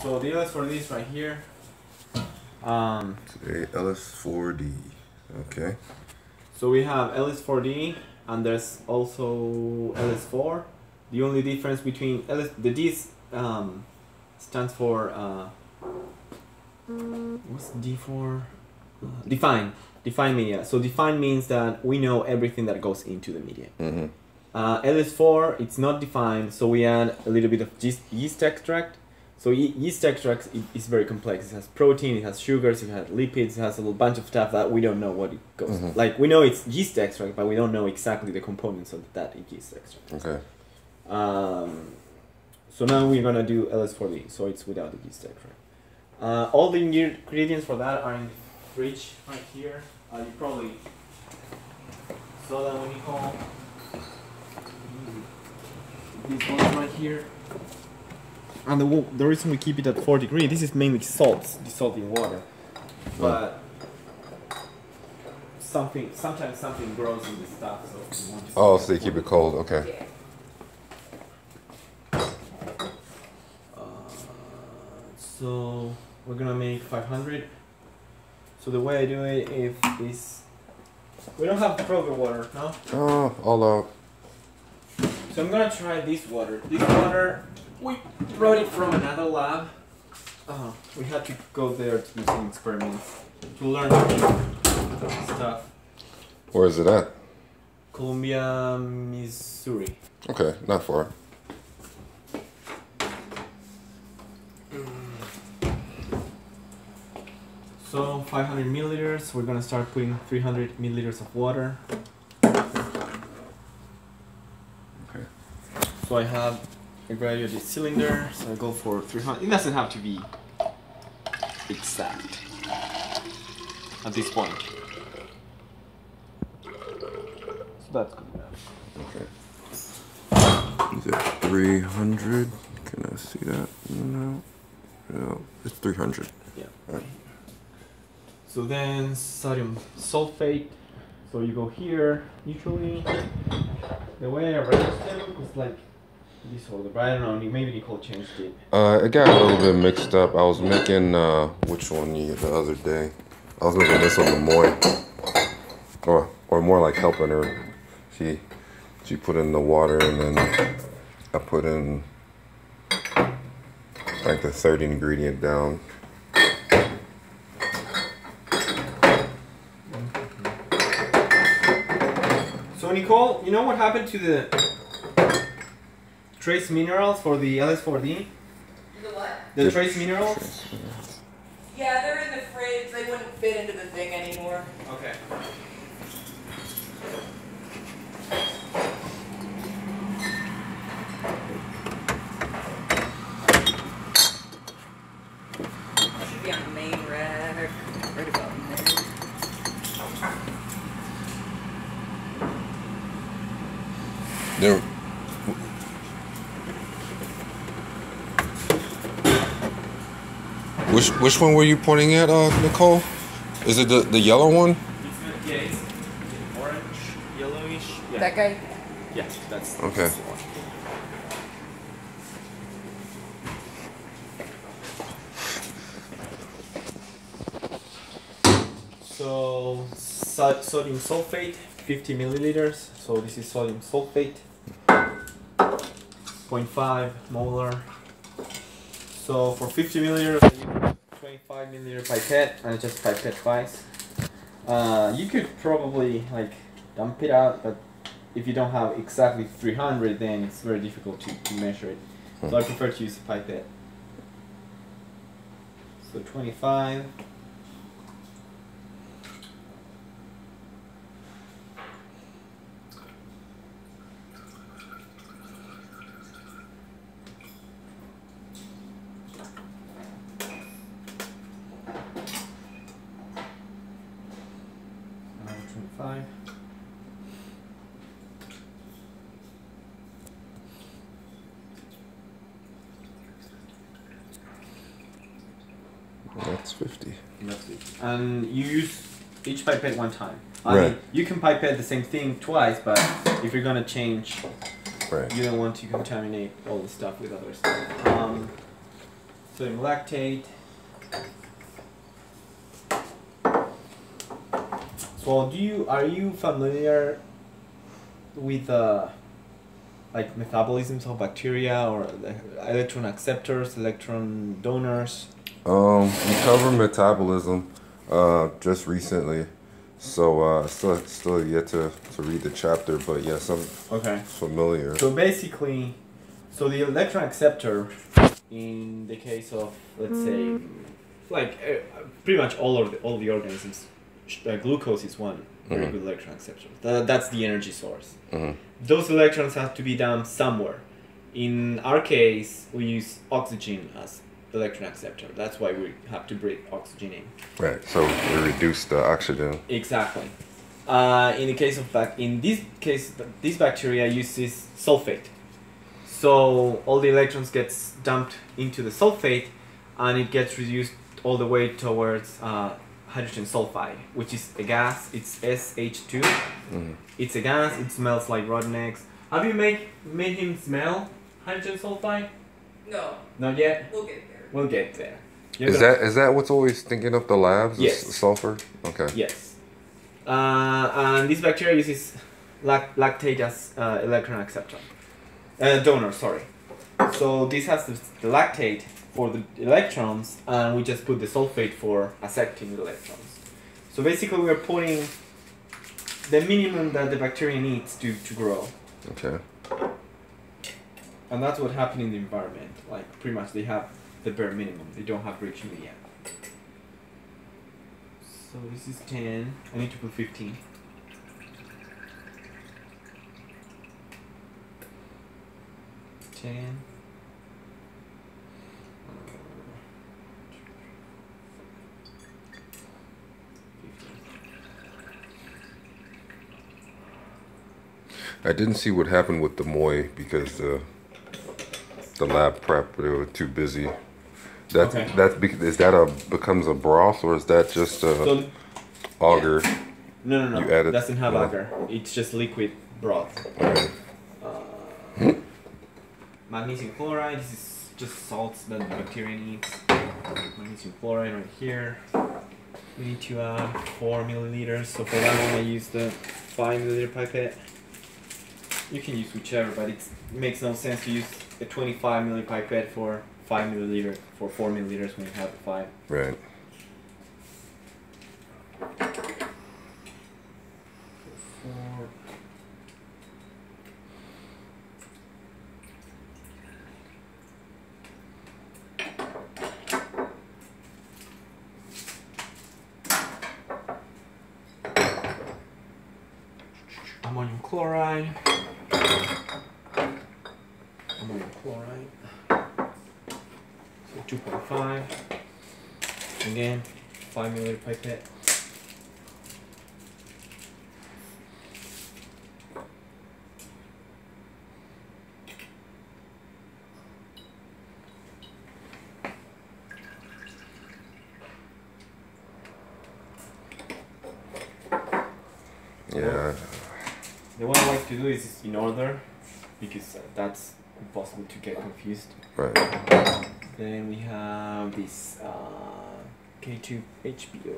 So the LS40 is right here. Today LS40. Okay. So we have LS4D and there's also LS4. The only difference between the D stands for what's D for? Define. Define media. So define means that we know everything that goes into the media. Mm-hmm. LS4, it's not defined, so we add a little bit of yeast extract. So yeast extract is very complex. It has protein, it has sugars, it has lipids, it has a little bunch of stuff that we don't know what it goes. Mm-hmm. Like we know it's yeast extract, but we don't know exactly the components of that yeast extract. Okay. So now we're gonna do LS40, so it's without the yeast extract. All the ingredients for that are in the fridge right here. You probably saw that when you call. These ones right here. And the reason we keep it at 4 degrees, this is mainly salts, dissolved in water. But sometimes something grows in this stuff, so we want to. Oh, so you keep it cold. Okay. So we're gonna make 500. So the way I do it is we don't have filtered water, no? Oh, all out. So I'm gonna try this water. This water, we brought it from another lab. We had to go there to do some experiments to learn stuff. Where is it at? Columbia, Missouri. Okay, not far. So 500 milliliters. We're gonna start putting 300 milliliters of water. Okay. So I have a graduated cylinder, so I go for 300. It doesn't have to be exact at this point. So that's good enough. Okay. Is it 300? Can I see that? No. No, it's 300. Yeah. Right. So then sodium sulfate. So you go here. Usually, the way I register is like this order, but I don't know. Maybe Nicole changed it. It got a little bit mixed up. I was making which one the other day? I was making this on the Moy, or more like helping her. She put in the water and then I put in like the third ingredient down. So Nicole, you know what happened to the trace minerals for the LS4D? The what? The trace minerals? Yeah, they're in the fridge. They wouldn't fit into the thing anymore. Okay. Should be on the main rack. Right about there. There. Which one were you pointing at, Nicole? Is it the yellow one? Yeah, it's orange, yellowish. Yeah. That guy? Yeah, that's Okay. that's the one. So sodium sulfate, 50 milliliters. So this is sodium sulfate, 0.5 molar. So for 50 milliliters, I use 25 milliliter pipette, and I just pipette twice. You could probably like dump it out, but if you don't have exactly 300, then it's very difficult to measure it. So I prefer to use a pipette. So 25. Another 25. That's 50. That's it. And you use each pipette one time. I Right. mean, you can pipette the same thing twice, but if you're gonna change, Right. you don't want to contaminate all the stuff with other stuff. sodium lactate. So are you familiar with like metabolisms of bacteria or the electron acceptors, electron donors? We covered metabolism just recently, so still yet to read the chapter, but yes, I'm familiar. So basically, the electron acceptor, in the case of, let's say, like pretty much all the organisms, glucose is one very good electron acceptor. That's the energy source. Those electrons have to be dumped somewhere. In our case, we use oxygen as electron acceptor. That's why we have to breathe oxygen in. Right. So we reduce the oxygen. Exactly. In the case of this bacteria uses sulfate. So all the electrons gets dumped into the sulfate, and it gets reduced all the way towards hydrogen sulfide, which is a gas. It's SH2. It's a gas. It smells like rotten eggs. Have you made him smell hydrogen sulfide? No. Not yet? We'll get there. We'll get there. Is that what's always stinking up the labs? Yes. Sulfur? Okay. Yes. And this bacteria uses lactate as electron acceptor. Donor, sorry. So this has the lactate for the electrons, and we just put the sulfate for accepting the electrons. So basically we're putting the minimum that the bacteria needs to grow. Okay. And that's what happened in the environment. Like, pretty much they have the bare minimum. They don't have rich media. So this is 10. I need to put 15. I didn't see what happened with the moy because the lab prep, they were too busy. Is that becomes a broth, or is that just a agar? No. You added, doesn't have agar. It's just liquid broth. Magnesium chloride. This is just salts that the bacteria needs. Magnesium chloride right here. We need to add 4 milliliters. So for that one, I use the 5 milliliter pipette. You can use whichever, but it makes no sense to use a 25 milliliter pipette for 5 milliliters for 4 milliliters when you have 5. Right. Ammonium chloride. So 2.5. Again, 5 milliliter pipette. Yeah. The one I like to do is in order, because that's impossible to get confused. Right. Then we have this K2HBO.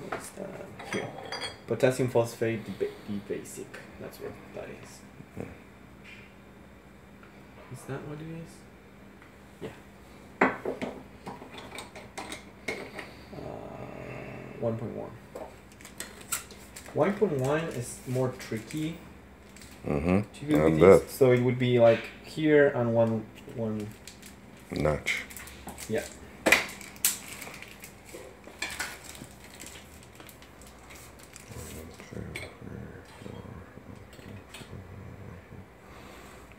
What is that? Here. Potassium phosphate, the basic. That's what that is. Is that what it is? Yeah. 1.1. 1.1 is more tricky. I bet. So it would be like here and one notch. Yeah.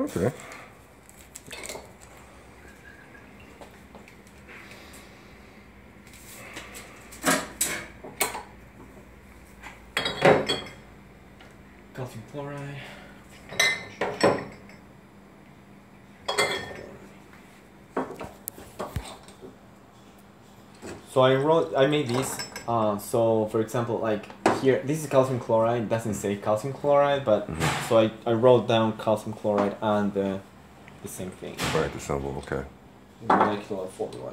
Okay. Calcium chloride. So I made this. So for example, like here, this is calcium chloride. It doesn't say calcium chloride, but so I wrote down calcium chloride and the same thing. Right, the symbol. Okay. molecular formula.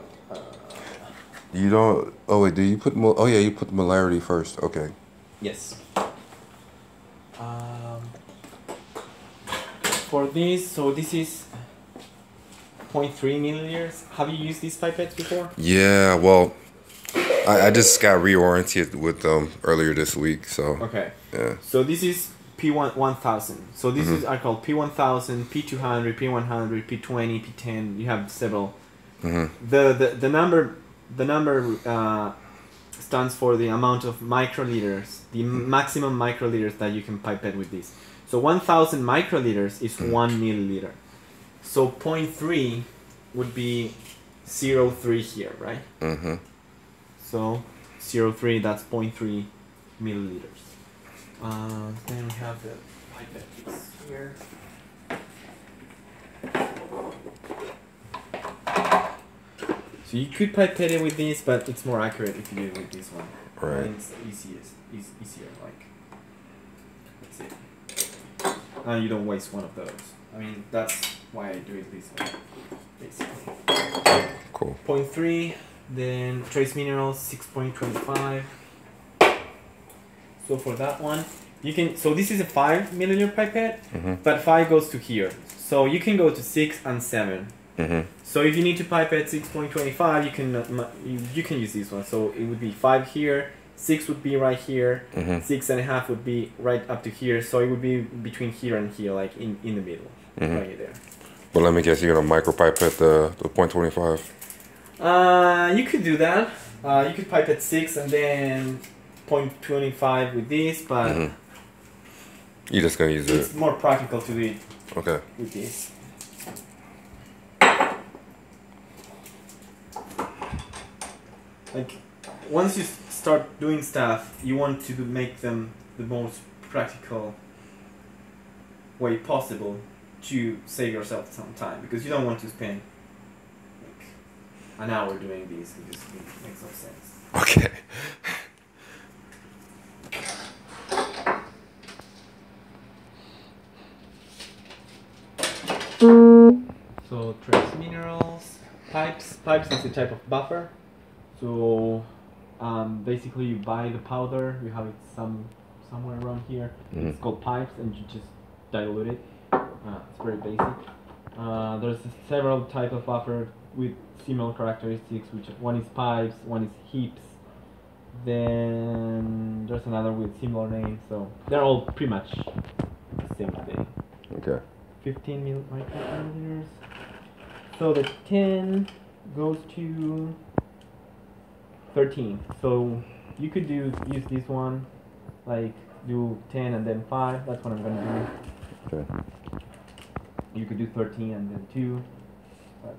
You don't. Oh wait, do you put? Oh yeah, you put molarity first. Okay. Yes. For this, so this is 0.3 milliliters. Have you used these pipettes before? Yeah. Well, I just got reoriented with them earlier this week. So. Okay. Yeah. So this is P1000. So this is are called P1000, P200, P100, P20, P10. You have several. The number stands for the amount of microliters, the maximum microliters that you can pipette with this. So 1000 microliters is 1 milliliter. So 0.3 would be 0.3 here, right? So 0.3, that's 0.3 milliliters. Then we have the pipette piece here. So you could pipette it with this, but it's more accurate if you do it with this one. Right. And it's easier, like, that's it. And you don't waste one of those. I mean, that's why I do it this way, basically. Cool. 0.3, then trace minerals, 6.25. So for that one, you can, so this is a 5 milliliter pipette, but 5 goes to here. So you can go to 6 and 7. So if you need to pipette 6.25, you can use this one. So it would be 5 here, 6 would be right here, 6.5 would be right up to here. So it would be between here and here, like in the middle, right there. But let me guess, you're gonna micro pipette the 0.25. You could do that. You could pipette 6 and then 0.25 with this, but you're just gonna use it's more practical to do it with this. Like, once you start doing stuff, you want to make them the most practical way possible to save yourself some time, because you don't want to spend like an hour doing this, because it makes no sense. Okay. So trace minerals, pipes is a type of buffer. So basically you buy the powder, you have it somewhere around here. It's called pipes, and you just dilute it. It's very basic. There's several types of buffer with similar characteristics, which one is pipes, one is heaps. Then there's another with similar names, so they're all pretty much the same thing. Okay. 15 microliters. So the 10 goes to 13. So you could use this one, like do 10 and then 5. That's what I'm gonna do. Okay. You could do 13 and then 2. But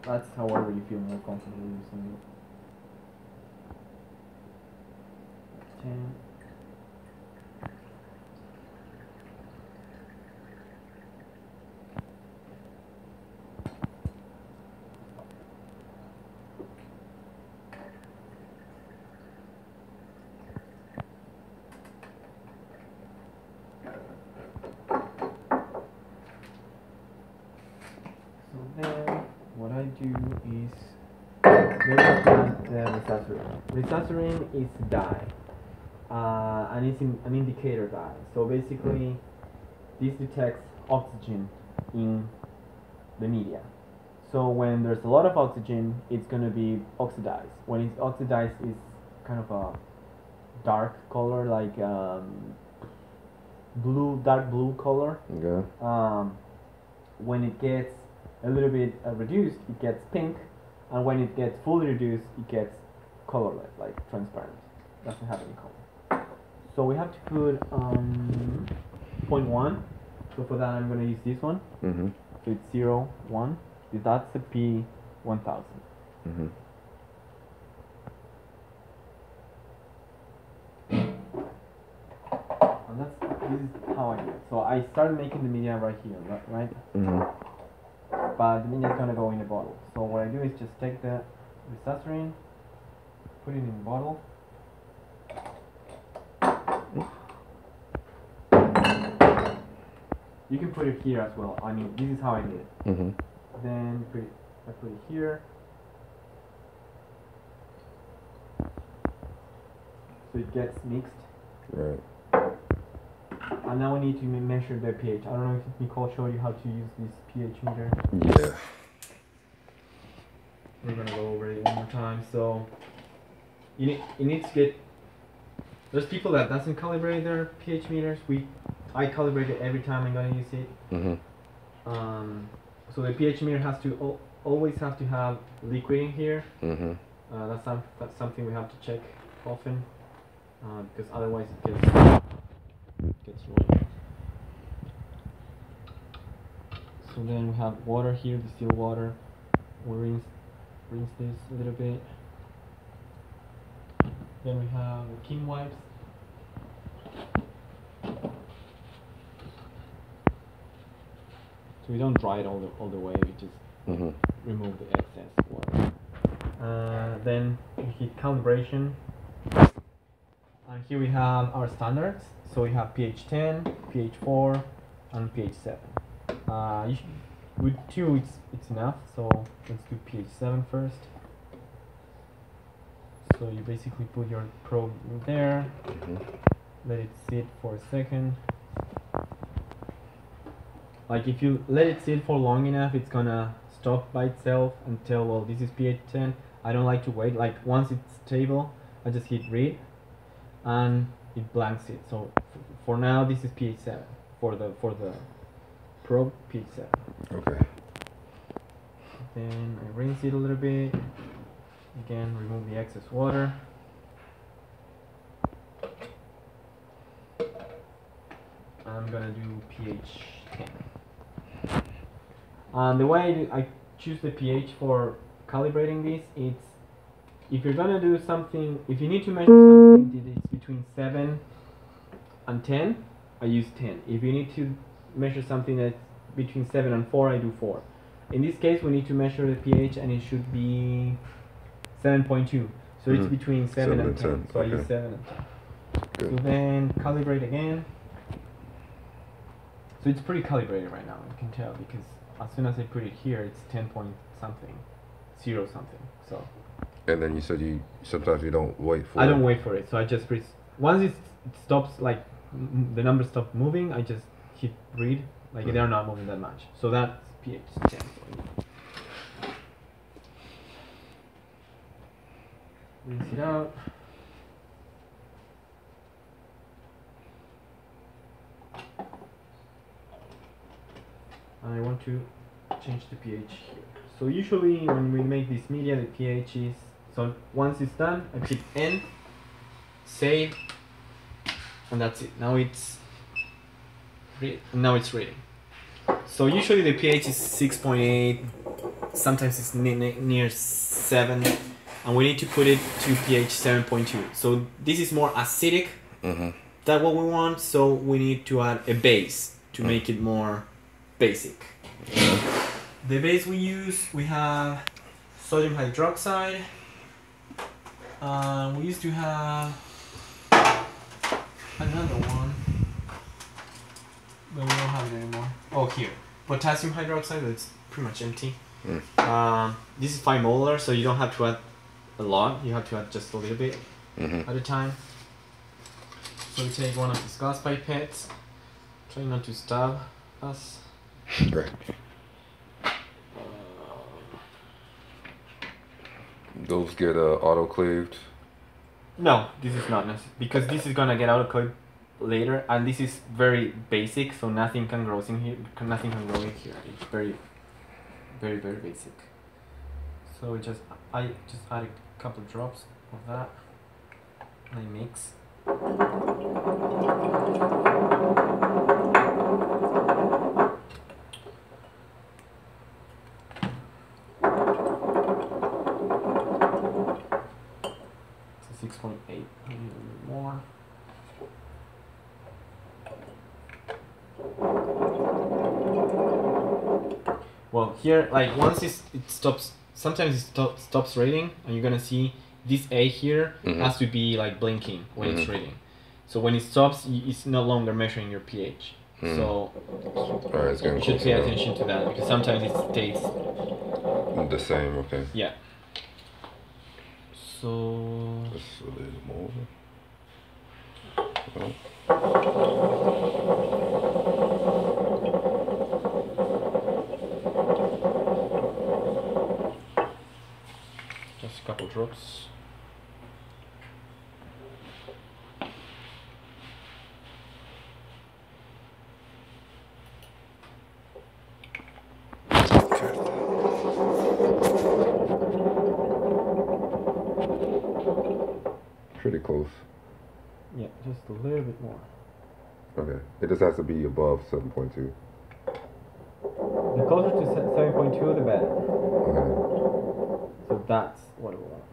that's however you feel more comfortable using it. 10. What I do is then I put resazurin. Resazurin is dye, and it's an indicator dye. So basically, this detects oxygen in the media. So when there's a lot of oxygen, it's going to be oxidized. When it's oxidized, it's kind of a dark color, like dark blue color. Okay. When it gets a little bit reduced, it gets pink, and when it gets fully reduced, it gets colorless, like transparent. Doesn't have any color. So we have to put 0.1. So for that, I'm going to use this one. So it's 0, 1. That's the P1000. And this is how I do it. So I started making the media right here, right? But the media is gonna go in a bottle. So what I do is just take the resazurin, put it in a bottle. You can put it here as well. I mean, this is how I did it. Then put it I put it here. So it gets mixed. Right. And now we need to measure the pH. I don't know if Nicole showed you how to use this pH meter. Yeah. We're gonna go over it one more time. So you need to get. There's people that doesn't calibrate their pH meters. I calibrate it every time I'm gonna use it. So the pH meter has to always have to have liquid in here. That's something we have to check often, because otherwise it gets ruined. So then we have water here, distilled water. We rinse this a little bit. Then we have the King wipes. So we don't dry it all the way. We just remove the excess water. Then we hit calibration. And here we have our standards. So we have pH 10, pH 4, and pH 7. With 2 it's enough. So let's do pH 7 first. So you basically put your probe in there, let it sit for a second. Like if you let it sit for long enough, it's gonna stop by itself and tell, well, this is pH 10. I don't like to wait. Like once it's stable, I just hit read, and it blanks it. So for now, this is pH 7 for the probe pH 7. Okay. Then I rinse it a little bit. Again, remove the excess water. I'm gonna do pH 10. And the way I choose the pH for calibrating this, it's if you're gonna do something, if you need to measure something that is between 7 and 10, I use 10. If you need to measure something that's between 7 and 4, I do 4. In this case, we need to measure the pH, and it should be 7.2. So it's between 7 and 10. So I use 7 and 10. Good. So then calibrate again. So it's pretty calibrated right now, you can tell, because as soon as I put it here, it's 10 point something, 0 something. So. And then you said sometimes you don't wait for it. I don't wait for it. So I just press. Once it stops, like the numbers stop moving, I just hit read. Like they're not moving that much. So that's pH 10. Rinse it out. And I want to change the pH here. So usually when we make this media, the pH is, so once it's done, I hit end, save, and that's it. Now it's reading. So usually the pH is 6.8, sometimes it's near 7, and we need to put it to pH 7.2. So this is more acidic than what we want, so we need to add a base to make it more basic. The base we have sodium hydroxide. We used to have another one, but we don't have it anymore. Oh, here, potassium hydroxide. That's pretty much empty. This is 5 molar, so you don't have to add a lot. You have to add just a little bit at a time. So we take one of these glass pipettes. Try not to stab us. Great. Those get autoclaved? No, this is not necessary, because this is gonna get autoclaved later, and this is very basic, so nothing can grow in here. Nothing can grow in here. It's very, very, very basic. So I just add a couple drops of that, and I mix. So 6.8, a little bit more. Well, here, like once it stops, sometimes it stops reading, and you're gonna see this A here has to be like blinking when it's reading. So when it stops, it's no longer measuring your pH. So Alright, it's getting you should close pay enough. attention to that because sometimes it stays. The same, okay. Yeah. So Just a little more. Oh. just a couple drops. Pretty close. Yeah, just a little bit more. Okay. It just has to be above 7.2. The closer to 7.2, the better. Okay. So that's what we want.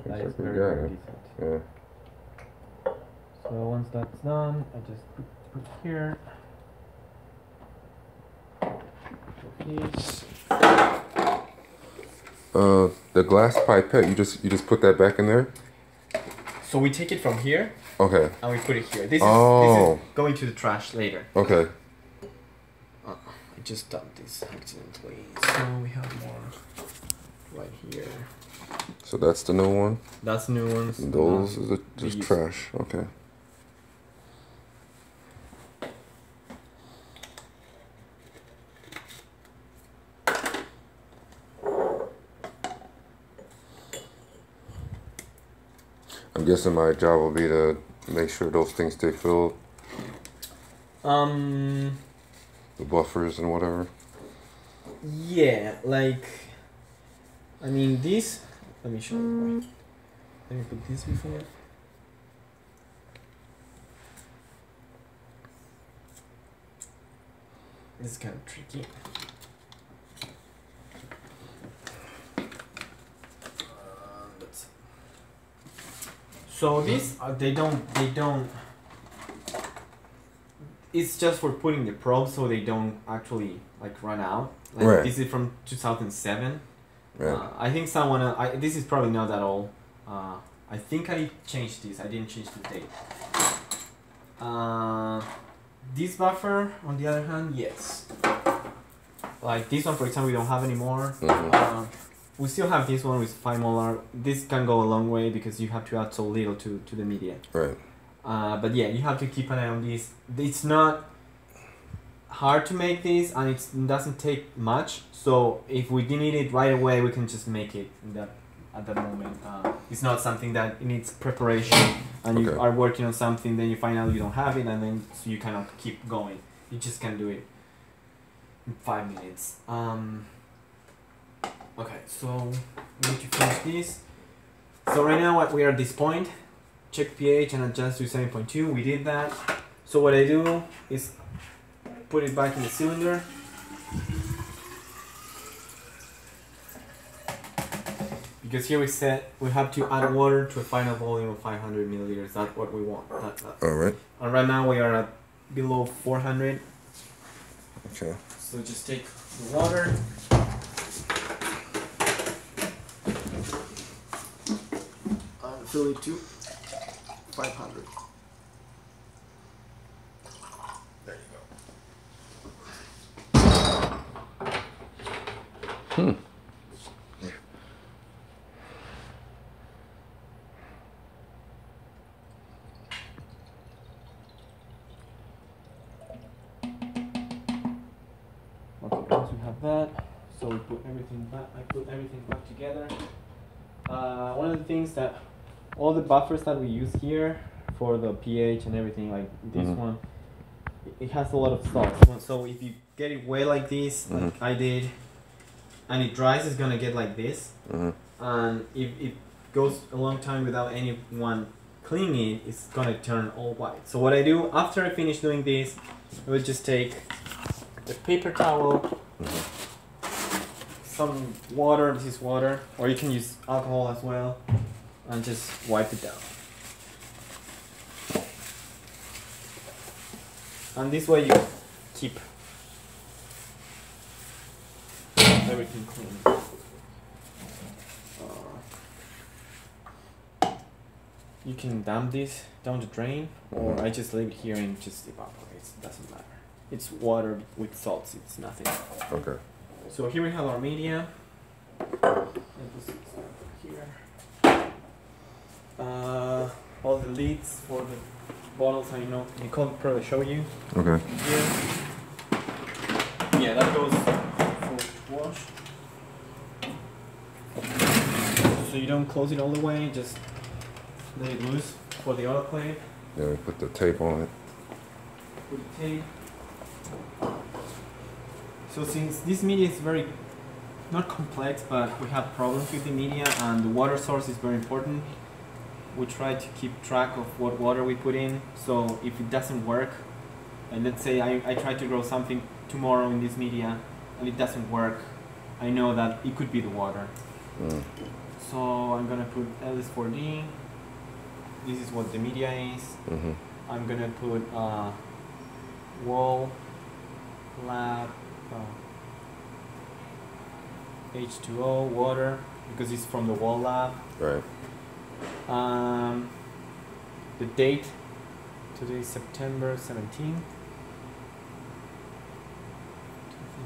That is very, very decent. Yeah. So once that's done, I just put it here. These. The glass pipette, you just put that back in there? So we take it from here Okay. and we put it here. This Oh. is going to the trash later. Okay. I just dumped this accidentally. So we have more right here. So that's the new one? That's the new ones. And those are just these. trash. Okay. I'm guessing my job will be to make sure those things stay filled, the buffers and whatever. Yeah, like, I mean, this. Let me show you. Let me put this before. This is kind of tricky. Let's. So this, they don't. It's just for putting the probes so they don't actually like run out. Like, Right. This is from 2007. Right. I think someone. This is probably not that old. I think I changed this. I didn't change the date. This buffer, on the other hand, yes. Like this one, for example, we don't have anymore. We still have this one with 5 molar. This can go a long way because you have to add so little to the media. Right. But yeah, you have to keep an eye on this. It's not hard to make this, and it doesn't take much. So if we need it right away, we can just make it at that moment. It's not something that needs preparation, and you are working on something, then you find out you don't have it, and then so you cannot keep going. You just can do it in 5 minutes. Okay, so we need to finish this. So right now we are at this point. Check pH and adjust to 7.2. We did that. So what I do is put it back in the cylinder. Because here we said we have to add water to a final volume of 500 milliliters. That's what we want. Alright. And right now we are at below 400. Okay. So just take the water. And fill it to 500. There you go. Okay, once we have that, so we put everything back. I put everything back together. One of the things that all the buffers that we use here for the pH and everything, like this one, it has a lot of salts. So if you get it wet like this, like I did, and it dries, it's gonna get like this. And if it goes a long time without anyone cleaning it, it's gonna turn all white. So what I do after I finish doing this, I would just take a paper towel, some water, this is water, or you can use alcohol as well, and just wipe it down. And this way you keep everything clean. you can dump this down the drain, or I just leave it here and just evaporates. It doesn't matter. It's water with salts. It's nothing. Okay. So here we have our media. Here. All the lids for the bottles. I know Nicole will probably show you. Okay. Here. Yeah, that goes for wash. So you don't close it all the way. Just let it loose for the autoclave. Yeah, we put the tape on it. Put the tape. So since this media is very, not complex, but we have problems with the media and the water source is very important, we try to keep track of what water we put in. So if it doesn't work, and let's say I try to grow something tomorrow in this media and it doesn't work, I know that it could be the water. So I'm gonna put LS40. This is what the media is. I'm gonna put wall lab H2O water because it's from the wall lab. Right. The date today is September 17,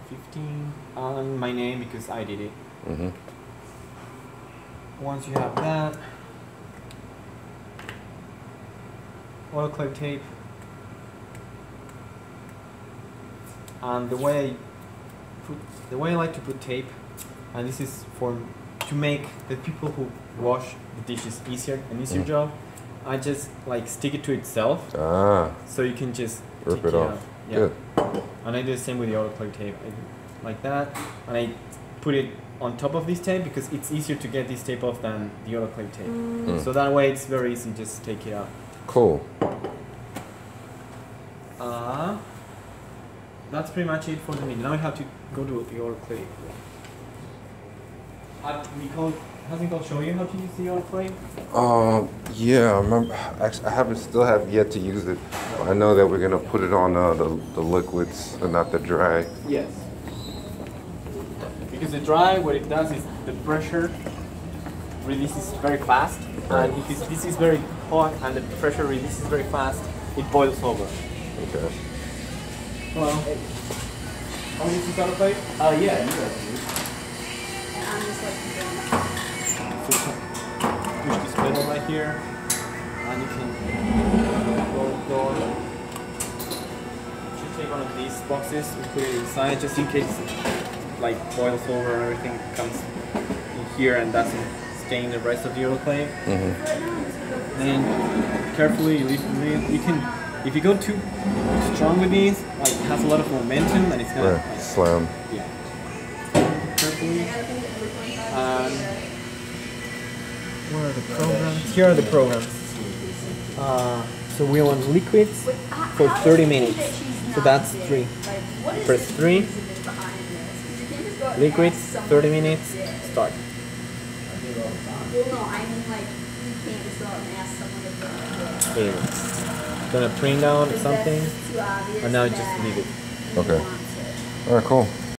2015. And my name because I did it. Once you have that, autoclave tape, and the way I like to put tape, and this is to make the people who wash the dishes easier, an easier job. I just like stick it to itself, so you can just rip it off. Yeah. Good. And I do the same with the autoclave tape. I do like that, and I put it on top of this tape because it's easier to get this tape off than the autoclave tape. So that way it's very easy, just take it out. Cool. That's pretty much it for the media. Now we have to go to the autoclave. Has Nicole show you how to use the autoclave? Yeah, I remember. Actually, I still have yet to use it. I know that we're gonna put it on the liquids and not the dry. Yes. Because the dry, what it does is the pressure releases very fast, and if this is very hot and the pressure releases very fast, it boils over. Okay. Hello. How many is autoclave? Yeah, you guys do. I'm just like, So push this pedal right here, and you can go on. Should take one of these boxes and put it inside just in case it like boils over and everything comes in here and doesn't stain the rest of the autoclave. Then carefully you leave the lid. You can, if you go too strong with these, like it has a lot of momentum and it's gonna like, slam. Yeah. Carefully. Where are the programs? Here are the programs. So we want liquids for 30 minutes. So that's 3. Press 3. Liquids, 30 minutes, start. well, no, I mean like you can't just go out and ask someone to do it. Okay. Gonna print out something, and now just leave it. Okay. All right, cool.